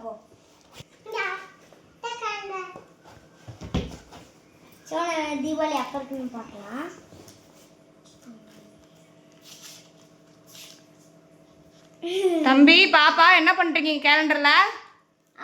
போ. சோன தீபாவளி அப்ப இருக்குன்னு பார்க்கலாம். தம்பி பாப்பா என்ன பண்றீங்க கேலண்டர்ல?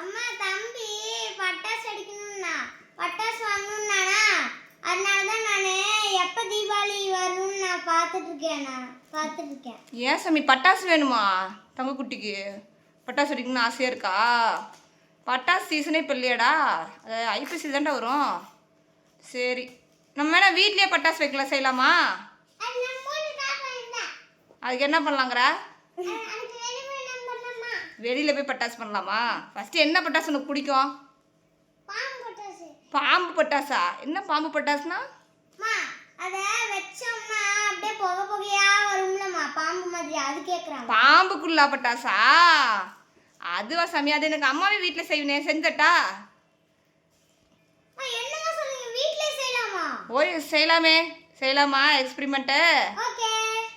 அம்மா தம்பி பட்டாசு அடிக்கணும்னா பட்டாசு வாங்கணும்னானா அதனால தான் நான் எப்போ தீபாவளி வரும்னு நான் பார்த்துட்டு இருக்கேன். ஏன் சாமி பட்டாசு வேணுமா தங்க குட்டிக்கு? பட்டாசு அடிக்கணும்னு ஆசையாக இருக்கா? பட்டாசு சீசனே இப்போ இல்லையாடா, அது ஐப்பசி தாண்டா வரும். சரி நம்ம வேணா வீட்லேயே பட்டாசு வைக்கலாம், செய்யலாமா? அதுக்கு என்ன பண்ணலாங்கிற? வெளியில் போய் பட்டாசு பண்ணலாமா? ஃபஸ்ட்டு என்ன பட்டாசு உனக்கு பிடிக்கும்? பாம்பு பட்டாசா? என்ன பாம்பு பட்டாசுனா? அதை வச்சோம்னா அப்படியே புகை புகையா வரும்லம்மா, பாம்பு மாதிரி, அது கேட்குறாங்க. பாம்புக்குள்ளா பட்டாசா? அதுவா சாமி, அது எனக்கு அம்மாவே வீட்டில் செய்வேனே, செஞ்சட்டா? என்னங்க சொல்லுங்க, வீட்டிலே செய்யலாமா? ஓய் செய்யலாமே, செய்யலாமா எக்ஸ்பிரிமெண்ட்டு? ஓகே.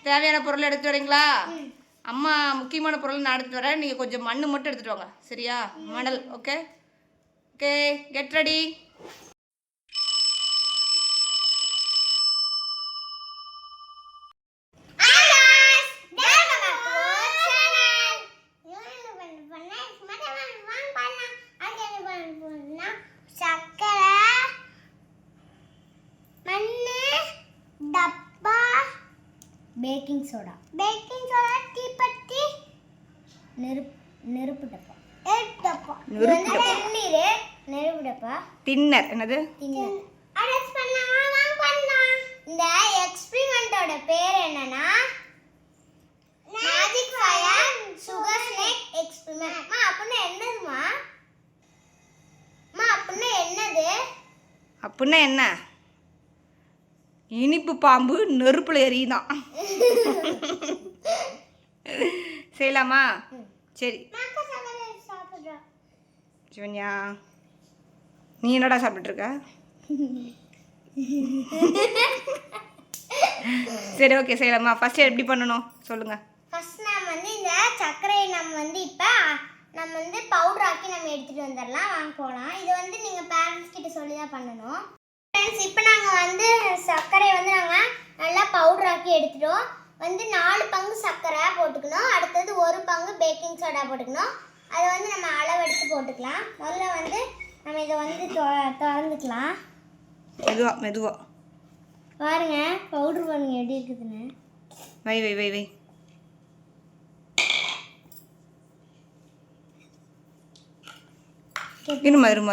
தேவையான பொருள் எடுத்து வரீங்களா? அம்மா முக்கியமான பொருள் நான் எடுத்துட்டு வரேன், நீங்கள் கொஞ்சம் மண் மட்டும் எடுத்துகிட்டு வாங்க, சரியா? மணல். Okay okay, get ready. Baking soda, தீப்பெட்டி, நெருப்பு டப்பா, நெருப்பு டப்பா, டின்னர். என்னது டின்னர்? இந்த எக்ஸ்பெரிமெண்டோட பேர் என்னன்னா magic fire sugar snake experiment. அப்படின்னா என்னதுமா? அப்படின்னா என்னது? அப்படின்னா என்ன? இனிப்பு பாம்பு நெருப்புல எரியுதான். செய்யலாமா? சரி சிவன்யா, நீ என்னடா சாப்பிட்டுருக்க? சரி ஓகே செய்யலாமா? ஃபர்ஸ்ட் எப்படி பண்ணணும் சொல்லுங்க. ஃபர்ஸ்ட் நம்ம வந்து இந்த சர்க்கரையை நம்ம வந்து பவுடர் ஆக்கி நம்ம எடுத்துட்டு வந்துடலாம். வாங்க போகலாம். இது வந்து நீங்கள் பேரண்ட்ஸ் கிட்ட சொல்லி தான் பண்ணணும். ஃப்ரெண்ட்ஸ், இப்போ நாங்கள் வந்து சர்க்கரையை வந்து நாங்கள் நல்லா பவுடர் ஆக்கி எடுத்துட்டோம். வந்து 4 பங்கு சர்க்கரை போட்டுக்கணும். அடுத்தது 1 பங்கு பேக்கிங் சோடா போட்டுக்கணும். அதை வந்து நம்ம அளவெடுத்து போட்டுக்கலாம். முதல்ல வந்து நம்ம இதை வந்து திறந்துக்கலாம். மெதுவா பாருங்க பவுடர் பாருங்க எப்படி இருக்குதுன்னு. வை வை வை வை. இருமா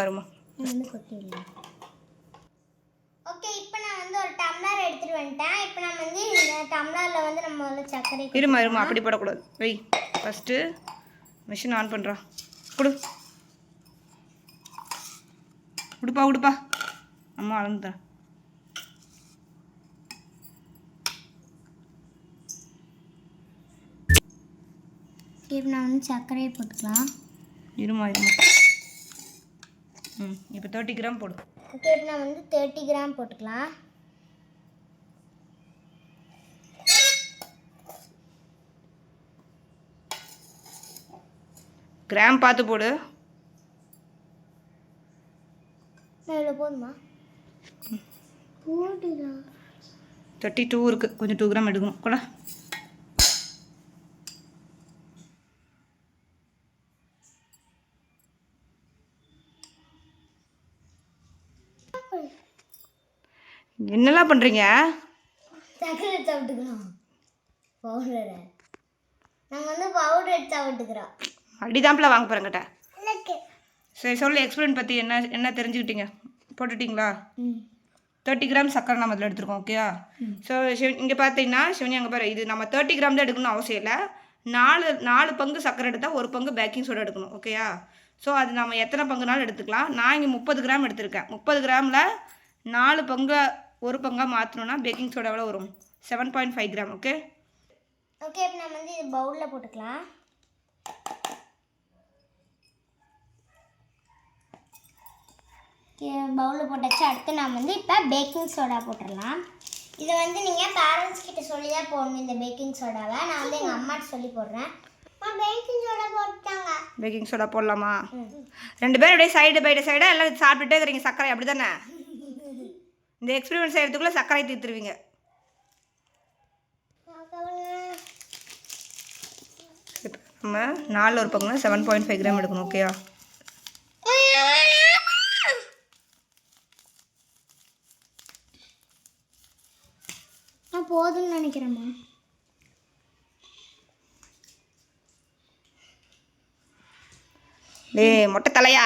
ஓகே, இப்போ நான் வந்து ஒரு டம்ளர் எடுத்துட்டு வந்துட்டேன். இப்போ நான் வந்து இந்த டம்ளரில் வந்து நம்ம வந்து சர்க்கரை இருமா அப்படி போடக்கூடாது. வை ஃபஸ்ட்டு மிஷின் ஆன் பண்ணுறா. உடுப்பா அம்மா அளந்துட்டேன். இப்போ நான் வந்து சர்க்கரையை போட்டுக்கலாம். இருமா இப்போ 30 கிராம் போடு. ஓகே, இப்போ நான் வந்து 30 கிராம் போட்டுக்கலாம். கிராம் பார்த்து போடு. இவ்வளோ போதுமா? போட்டுக்கலாம். 32 இருக்குது, கொஞ்சம் 2 கிராம் எடுக்கணும் கூட. என்னெல்லாம் பண்ணுறீங்க? சர்க்கரை சாப்பிட்டுக்கிறோம். பவுடரை நாங்கள் வந்து பவுடர் எடுத்து சாப்பிட்டுக்கிறோம். அடிதாம்பில் வாங்க போகிறேங்கிட்ட. சரி சொல்லு, எக்ஸ்பிளைன் பற்றி என்ன தெரிஞ்சுக்கிட்டீங்க? போட்டுட்டிங்களா? 30 கிராம் சர்க்கரை நம்ம அதில் எடுத்துருக்கோம். ஓகேயா? ஸோ இங்கே பார்த்தீங்கன்னா சிவனி அங்கே பாரு, இது நம்ம 30 கிராம் தான் எடுக்கணும்னு அவசியம் இல்லை. 4 பங்கு சர்க்கரை எடுத்தால் 1 பங்கு பேக்கிங் சோடா எடுக்கணும். ஓகேயா? ஸோ அது நம்ம எத்தனை பங்குனாலும் எடுத்துக்கலாம். நான் இங்கே 30 கிராம் எடுத்திருக்கேன். 30 கிராமில் 4 பங்கு 1 பங்காக மாற்றணும்னா பேக்கிங் சோடா எவ்வளோ வரும்? 7.5 கிராம். ஓகே ஓகே, இப்போ நம்ம வந்து இது பவுலில் போட்டுக்கலாம். பவுலில் போட்டாச்சு. அடுத்து நான் வந்து இப்போ பேக்கிங் சோடா போட்டுடலாம். இதை வந்து நீங்கள் பேரண்ட்ஸ் கிட்ட சொல்லி தான் போடணும். இந்த பேக்கிங் சோடாவை நான் வந்து எங்கள் அம்மாட்ட சொல்லி போடுறேன். பேக்கிங் சோடா போடலாமா? 2 பேரும் அப்படியே சைடு பை சைடாக எல்லாம் சாப்பிட்டுட்டே இருக்கிறீங்க சர்க்கரை, அப்படி தானே? இந்த எக்ஸ்பெரிமெண்ட் செய்கிறதுக்குள்ளே சர்க்கரை தீர்த்துருவீங்க. நம்ம 4 ஒரு பக்கம் 7.5 கிராம் எடுக்கணும். ஓகேயா? போதும்னு நினைக்கிறேம்மா. டேய் மொட்டை தலையா,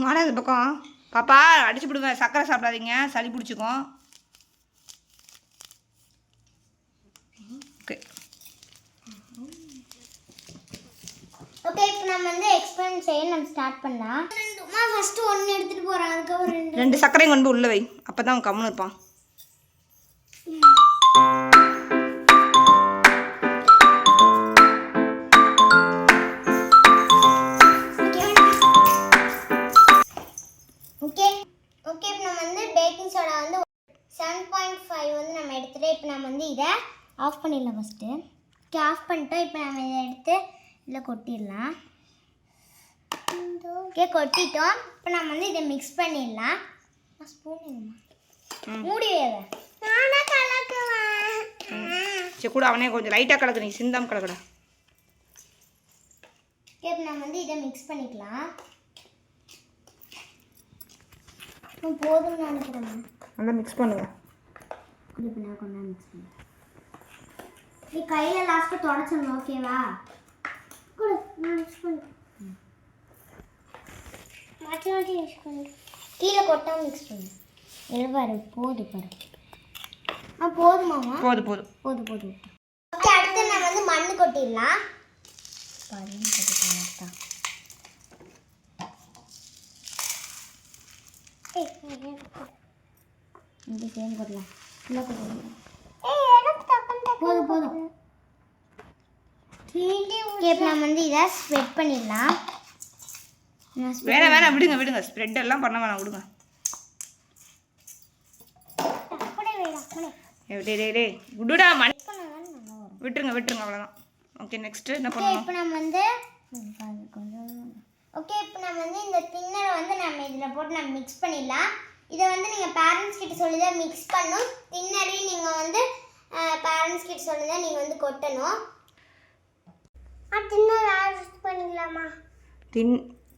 வாடா இந்த பக்கம். பாப்பா அடிச்சு விடுங்க, சர்க்கரை சாப்பிடாதீங்க, சளி பிடிச்சிக்கும். ஓகே ஓகே, இப்போ நம்ம வந்து எக்ஸ்பெரிமெண்ட் செய்ய நம்ம ஸ்டார்ட் பண்ணலாம். ஃபர்ஸ்ட் 1 எடுத்துட்டு போறேன், அதுக்கப்புறம் 2 சர்க்கரையும் கொண்டு போய் உள்ள வை, அப்பதான் அவன் கம்முன்னு இருப்பான். ஓகே ஓகே, இப்போ நம்ம வந்து பேக்கிங் சோடா வந்து 7.5 வந்து நம்ம எடுத்துட்டு இப்போ நம்ம வந்து இதை ஆஃப் பண்ணிடலாம். ஃபஸ்ட்டு ஓகே, ஆஃப் பண்ணிட்டோம். இப்போ நம்ம இதை எடுத்து இதில் கொட்டிடலாம். ஓகே, கொட்டிட்டோம். இப்போ நம்ம வந்து இதை மிக்ஸ் பண்ணிடலாம். ஸ்பூன் மூடி வேலை நானே கலக்குவேன். சரி கூட அவனே கொஞ்சம் லைட்டாக கலக்கு, நீ சிந்தாம கலக்கடா. ஓகே, இப்போ நம்ம வந்து இதை மிக்ஸ் பண்ணிக்கலாம். போதும்னு நினைக்கிறேன். நல்லா மிக்ஸ் பண்ணுங்க. இப்போ நான் கொஞ்சம் மிக்ஸ் பண்ணேன். நீ கையில் லாஸ்ட்டாக தொடச்சிடணும். ஓகேவா? கூட நான் மிக்ஸ் பண்ணேன். மாற்றி மாற்றி மிக்ஸ் பண்ணு. கீழே கொட்டாமல் மிக்ஸ் பண்ணு. எழுபாரு போது பாரு. போதுமாமா? போதும் போதும் போதும் போதும். ஓகே, அடுத்து நம்ம வந்து மண் கொட்டிடலாம். பாருங்க கொட்டிடலாம். இப்படி சேர்ந்து கொட்டலாம். போதும் போதும். இப்போ நம்ம வந்து இதை ஸ்ப்ரெட் பண்ணிடலாம். வேணாம் விடுங்க விடுங்க, ஸ்ப்ரெட் எல்லாம் பண்ண வேணாம், விடுங்க. டே விடுடா மணி, விட்டுருங்க அவ்வளோதான். ஓகே, நெக்ஸ்ட் என்ன பண்ணணும்? இப்போ நம்ம வந்து ஓகே, இப்போ நம்ம வந்து இந்த தின்னரை வந்து நம்ம இதில் போட்டு நம்ம மிக்ஸ் பண்ணிடலாம். இதை வந்து நீங்கள் பேரண்ட்ஸ் கிட்ட சொல்லி தான் மிக்ஸ் பண்ணணும். தின்னரையும் நீங்கள் வந்து பேரண்ட்ஸ் கிட்ட சொல்லி தான் நீங்கள் வந்து கொட்டணும். தின்னர் யூஸ் பண்ணிக்கலாமா?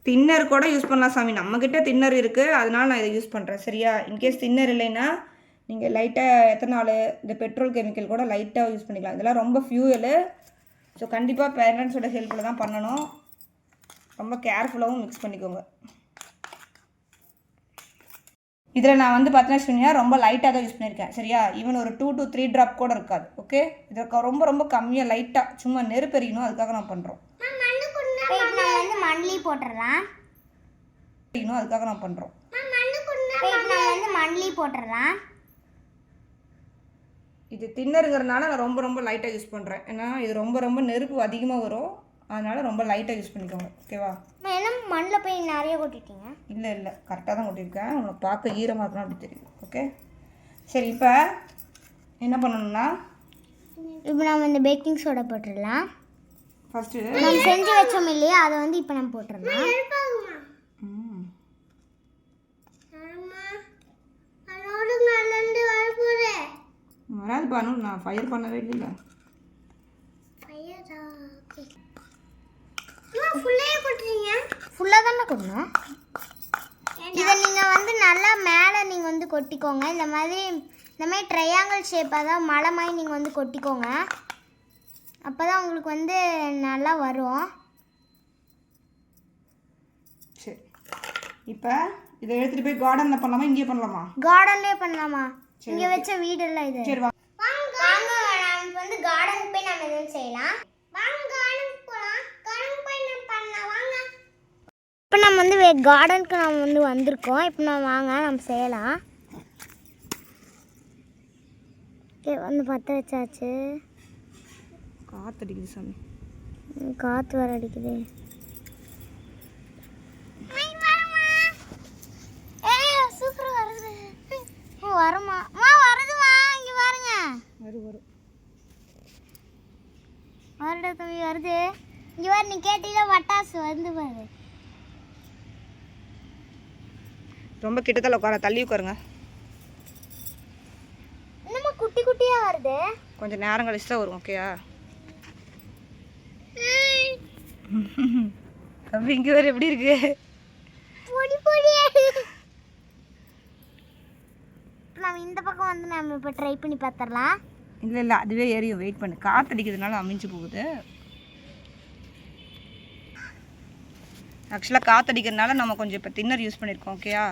தின்னர் கூட யூஸ் பண்ணலாம் சாமி, நம்மக்கிட்ட தின்னர் இருக்குது, அதனால நான் இதை யூஸ் பண்ணுறேன். சரியா? இன்கேஸ் தின்னர் இல்லைன்னா நீங்கள் லைட்டாக எத்தனால் இந்த பெட்ரோல் கெமிக்கல் கூட லைட்டாக யூஸ் பண்ணிக்கலாம். இதெல்லாம் ரொம்ப ஃபியூவலு. ஸோ கண்டிப்பாக பேரண்ட்ஸோட ஹெல்ப்பில் தான் பண்ணணும். ரொம்ப கேர்ஃபுல்லாகவும் மிக்ஸ் பண்ணிக்கோங்க. இதில் நான் வந்து பார்த்தீங்கன்னா ரொம்ப லைட்டாக தான் யூஸ் பண்ணியிருக்கேன். சரியா? ஈவன் ஒரு 2 to 3 ட்ராப் கூட இருக்காது. ஓகே, இதற்கு ரொம்ப ரொம்ப கம்மியாக லைட்டாக சும்மா நெருப்பெறியணும், அதுக்காக நான் பண்ணுறோம். வந்து மண்லி போட்டுடலாம். அதுக்காக நான் பண்ணுறோம். வந்து மண்லி போட்டுடலாம். இது தின்னருங்கிறதுனால நான் ரொம்ப ரொம்ப லைட்டாக யூஸ் பண்ணுறேன். ஏன்னா இது ரொம்ப ரொம்ப நெருப்பு அதிகமாக வரும், அதனால் ரொம்ப லைட்டாக யூஸ் பண்ணிக்கோங்க. ஓகேவா? ஏன்னா மண்ணில் போய் நிறைய கொட்டிட்டீங்க. இல்லை கரெக்டாக தான் கொட்டியிருக்கேன். உங்களுக்கு பார்க்க ஈரமாக இருக்கணும் அப்படி தெரியும். ஓகே, சரி. இப்போ என்ன பண்ணணும்னா, இப்போ நம்ம இந்த பேக்கிங் சோடா போட்டுடலாம். ஃபஸ்ட்டு நம்ம செஞ்சு வச்சோம் இல்லையா, அதை வந்து இப்போ நம்ம போட்டுடலாம். வராது பானு, நான் ஃபயர் பண்ணவே இல்லை. ஃபுல்லாக தானே கொட்டணும். இதை நீங்கள் வந்து நல்லா மேலே நீங்கள் வந்து கொட்டிக்கோங்க. இந்த மாதிரி ட்ரையாங்கிள் ஷேப்பாக தான் மலை மாதிரி நீங்கள் வந்து கொட்டிக்கோங்க. அப்போ தான் உங்களுக்கு வந்து நல்லா வரும். சரி, இப்போ இதை எடுத்துகிட்டு போய் கார்டனில் பண்ணலாமா, இங்கே பண்ணலாமா? கார்டன்லேயே பண்ணலாமா? இங்கே வச்ச வீடெல்லாம் இது. சரி வாங்க, நம்ம வந்து கார்டனுக்கு போய் நம்ம எதுவும் செய்யலாம். இப்போ நம்ம வந்து கார்டனுக்கு நம்ம வந்து வந்திருக்கோம். இப்போ நம்ம வாங்க நம்ம செய்யலாம். வந்து பற்ற வச்சாச்சு. காற்று அடிக்குது சாமி. காற்று வர அடிக்குது. சூப்பராக வருது. வருமா? வருதுமா, இங்கே பாருங்க. வரும் பாரு, நீ கேட்டீங்க பட்டாசு வந்து பாரு. ரொம்ப கிட்டத்தில் உட்கார, தள்ளி உட்காருங்க. என்னம்மா குட்டி குட்டியா வருது? கொஞ்சம் நேரம் கழிச்சு தான் வரும். ஓகேயா? தம்பி இங்கே வேறு எப்படி இருக்கு? பொடி பொடியா. நம்ம இந்த பக்கம் வந்து நம்ம இப்போ ட்ரை பண்ணி பார்த்துடலாம். இல்லை இல்லை, அதுவே ஏறியும். வெயிட் பண்ணு, காற்றடிக்கிறதுனால அமைஞ்சு போகுது. ஆக்சுவலாக காற்றடிக்கிறதுனால நம்ம கொஞ்சம் இப்போ தின்னர் யூஸ் பண்ணியிருக்கோம். ஓகேயா?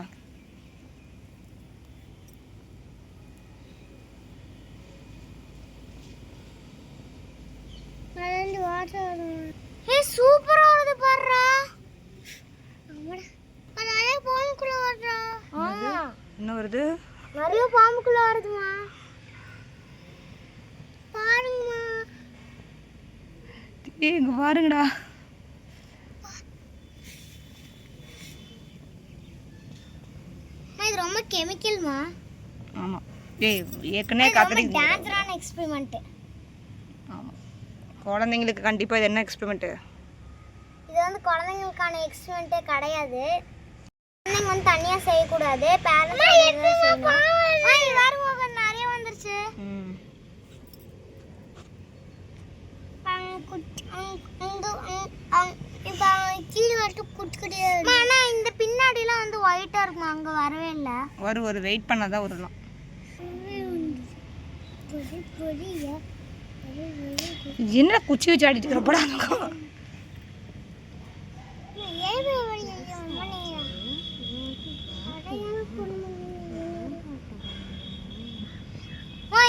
சூப்பரா வருது பாருடா. நிறைய பாம்புக்குள்ள வருதா? ஆமா, என்ன வருது? நிறைய பாம்புக்குள்ள வருதுமா. பாருங்கம்மா, இங்க பாருங்கடா. இது ரொம்ப கெமிக்கல்மா. ஆமாம், ஏற்கனவே காத்தடி. டேஞ்சரான எக்ஸ்பெரிமெண்ட். ஆமாம், குழந்தைங்களுக்கு கண்டிப்பாக இது என்ன எக்ஸ்பெரிமெண்ட்டு? இது வந்து குழந்தைங்களுக்கான எக்ஸ்பெரிமெண்ட்டே கிடையாது. குழந்தைங்க வந்து தனியாக செய்யக்கூடாது, பேரண்ட்ஸ் நிறைய வந்துருச்சு. ஆனால் இந்த பின்னாடிலாம் வந்து ஒயிட்டாக இருக்கும், அங்கே வரவே இல்லை. ஒரு வெயிட் பண்ணாதான் வரலாம். என்ன குச்சி வச்சு ஆடிட்டு இருக்கிறப்படா?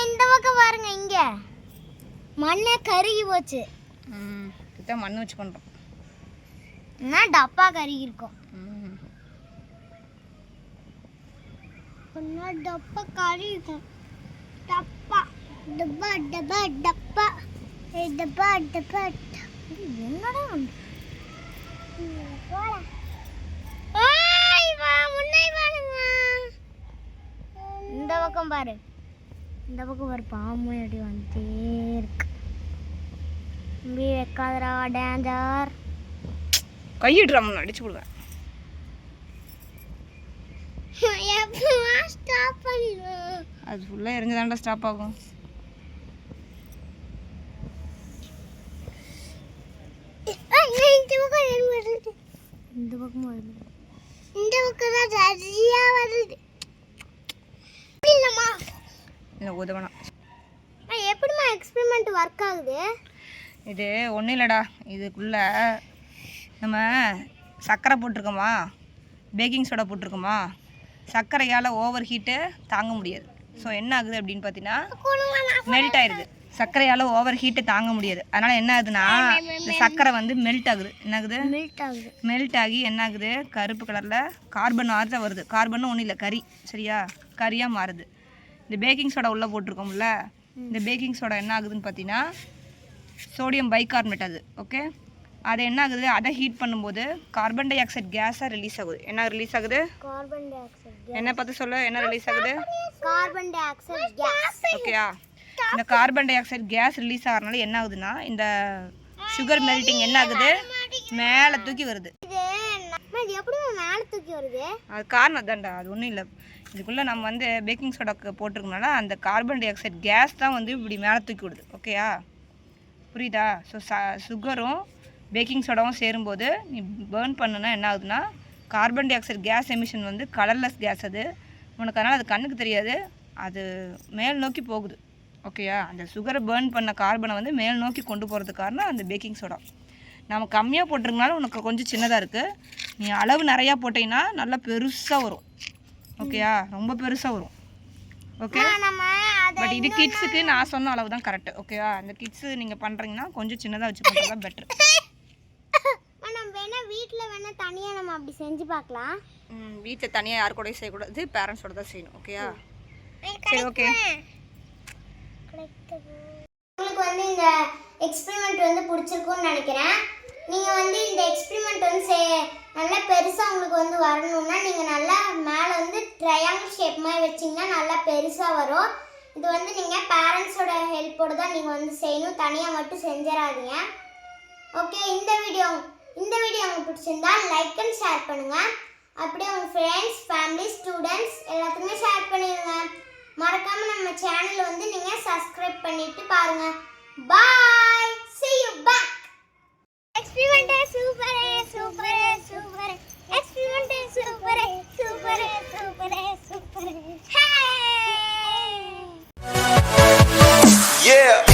இந்த பக்கம் பாருங்க, இங்க மண்ணே கருகி போச்சு. இதான் மண் வச்சு பண்ணுறோம். டப்பா கருகி இருக்கும். டப்பா கருகி இருக்கும். டப்பா டப்பா டப்பா டப்பா டப்பா டப்பா. என்னடா இந்த பக்கம் பாரு, இந்த பக்கம் பாரு, பாம்பு அப்படி வந்துட்டே இருக்கு. வைக்காதரா, டேஞ்சர். கையிடுறா, முன்ன அடிச்சு விடுவேன். அது ஃபுல்லாக எரிஞ்சுதான்டா ஸ்டாப் ஆகும். இந்த பக்கம் வருது, இந்த பக்கம் தான் சரியா வருது. இல்லம்மா, இல்லை உதவணும். எப்படிமா எக்ஸ்பெரிமெண்ட் ஒர்க் ஆகுது? இது ஒன்றும் இல்லைடா. இதுக்குள்ளே நம்ம சர்க்கரை போட்டிருக்கோமா, பேக்கிங் சோடா போட்டிருக்கோமா, சர்க்கரையால் ஓவர் ஹீட்டு தாங்க முடியாது. ஸோ என்ன ஆகுது அப்படின்னு பார்த்தீங்கன்னா, மெல்ட் ஆயிடுது. சர்க்கரையால் ஓவர் ஹீட்டு தாங்க முடியாது. அதனால் என்ன ஆகுதுன்னா, இந்த சர்க்கரை வந்து மெல்ட் ஆகுது. என்ன ஆகுது? மெல்ட் ஆகி என்ன ஆகுது? கருப்பு கலரில் கார்பன் ஆறுதான் வருது. கார்பன் ஒன்றும் இல்லை, கறி. சரியா? கறியாக மாறுது. இந்த பேக்கிங் சோடா உள்ளே போட்டிருக்கோம்ல, இந்த பேக்கிங் சோடா என்ன ஆகுதுன்னு பார்த்தீங்கன்னா, சோடியம் பைகார்பனேட். அது ஓகே. அது என்ன ஆகுது? அதை ஹீட் பண்ணும்போது கார்பன் டை ஆக்சைடு கேஸாக ரிலீஸ் ஆகுது. என்ன ரிலீஸ் ஆகுது? Carbon dioxide. என்ன பார்த்து சொல்ல, என்ன ரிலீஸ் ஆகுது? Carbon dioxide gas. ஓகேயா? இந்த carbon dioxide gas release ஆகிறனால என்ன ஆகுதுன்னா, இந்த சுகர் மெல்ட்டிங் என்ன ஆகுது? மேலே தூக்கி வருது. இது எப்படி மேலே தூக்கி வருது? அது காரணம் அதான்டா, அது ஒன்றும் இல்லை. இதுக்குள்ளே நம்ம வந்து பேக்கிங் சோடாக்கு போட்டிருக்கனால அந்த கார்பன் டை ஆக்சைடு கேஸ் தான் வந்து இப்படி மேலே தூக்கி விடுது. ஓகேயா? புரியுதா? ஸோ சுகரும் பேக்கிங் சோடாவும் சேரும்போது நீ பேர்ன் பண்ணுனா என்ன ஆகுதுன்னா, carbon dioxide gas emission வந்து கலர்லெஸ் கேஸ். அது உனக்கு அதனால் அது கண்ணுக்கு தெரியாது, அது மேல் நோக்கி போகுது. ஓகேயா? அந்த சுகரை பேர்ன் பண்ண கார்பனை வந்து மேல் நோக்கி கொண்டு போகிறதுக்கு காரணம் அந்த பேக்கிங் சோடா. நம்ம கம்மியாக போட்டிருக்கனால உனக்கு கொஞ்சம் சின்னதாக இருக்குது. நீ அளவு நிறையா போட்டிங்கன்னா நல்லா பெருசாக வரும். ஓகேயா? ரொம்ப பெருசாக வரும். ஓகே. பட் இது கிட்ஸுக்கு நான் சொன்ன அளவு தான் கரெக்டு. ஓகேவா? அந்த கிட்ஸு நீங்கள் பண்ணுறீங்கன்னா கொஞ்சம் சின்னதாக வச்சு பண்ணுறது தான் பெட்ரு. நம்ம வேணால் வீட்டில் வேணால் தனியாக நம்ம அப்படி செஞ்சு பார்க்கலாம். வீட்டில் தனியாக யார் கூடயும் செய்யக்கூடாது, பேரண்ட்ஸோட தான் செய்யணும். ஓகேயா? சரி, ஓகே. உங்களுக்கு வந்து இந்த எக்ஸ்பெரிமெண்ட் வந்து பிடிச்சிருக்கும்னு நினைக்கிறேன். நீங்கள் வந்து இந்த எக்ஸ்பெரிமெண்ட் வந்து நல்லா பெருசாக உங்களுக்கு வந்து வரணும்னா நீங்கள் நல்லா மேலே வந்து ட்ரையாங்கிள் ஷேப் மாதிரி வச்சிங்கன்னா நல்லா பெருசாக வரும். இது வந்து நீங்கள் பேரண்ட்ஸோட ஹெல்ப்போடு தான் நீங்கள் வந்து செய்யணும், தனியாக மட்டும் செஞ்சிடாதீங்க. ஓகே, இந்த வீடியோ உங்களுக்கு பிடிச்சிருந்தா லைக் அண்ட் ஷேர் பண்ணுங்க. அப்படியே உங்க ஃப்ரெண்ட்ஸ், ஃபேமிலி, ஸ்டூடண்ட்ஸ் எல்லாத்துக்குமே ஷேர் பண்ணிடுங்க. மறக்காம நம்ம சேனல் வந்து நீங்க சப்ஸ்கிரைப் பண்ணிட்டு பாருங்க. பாய், see you back. Experiment super super experiment super. Hey! Yeah.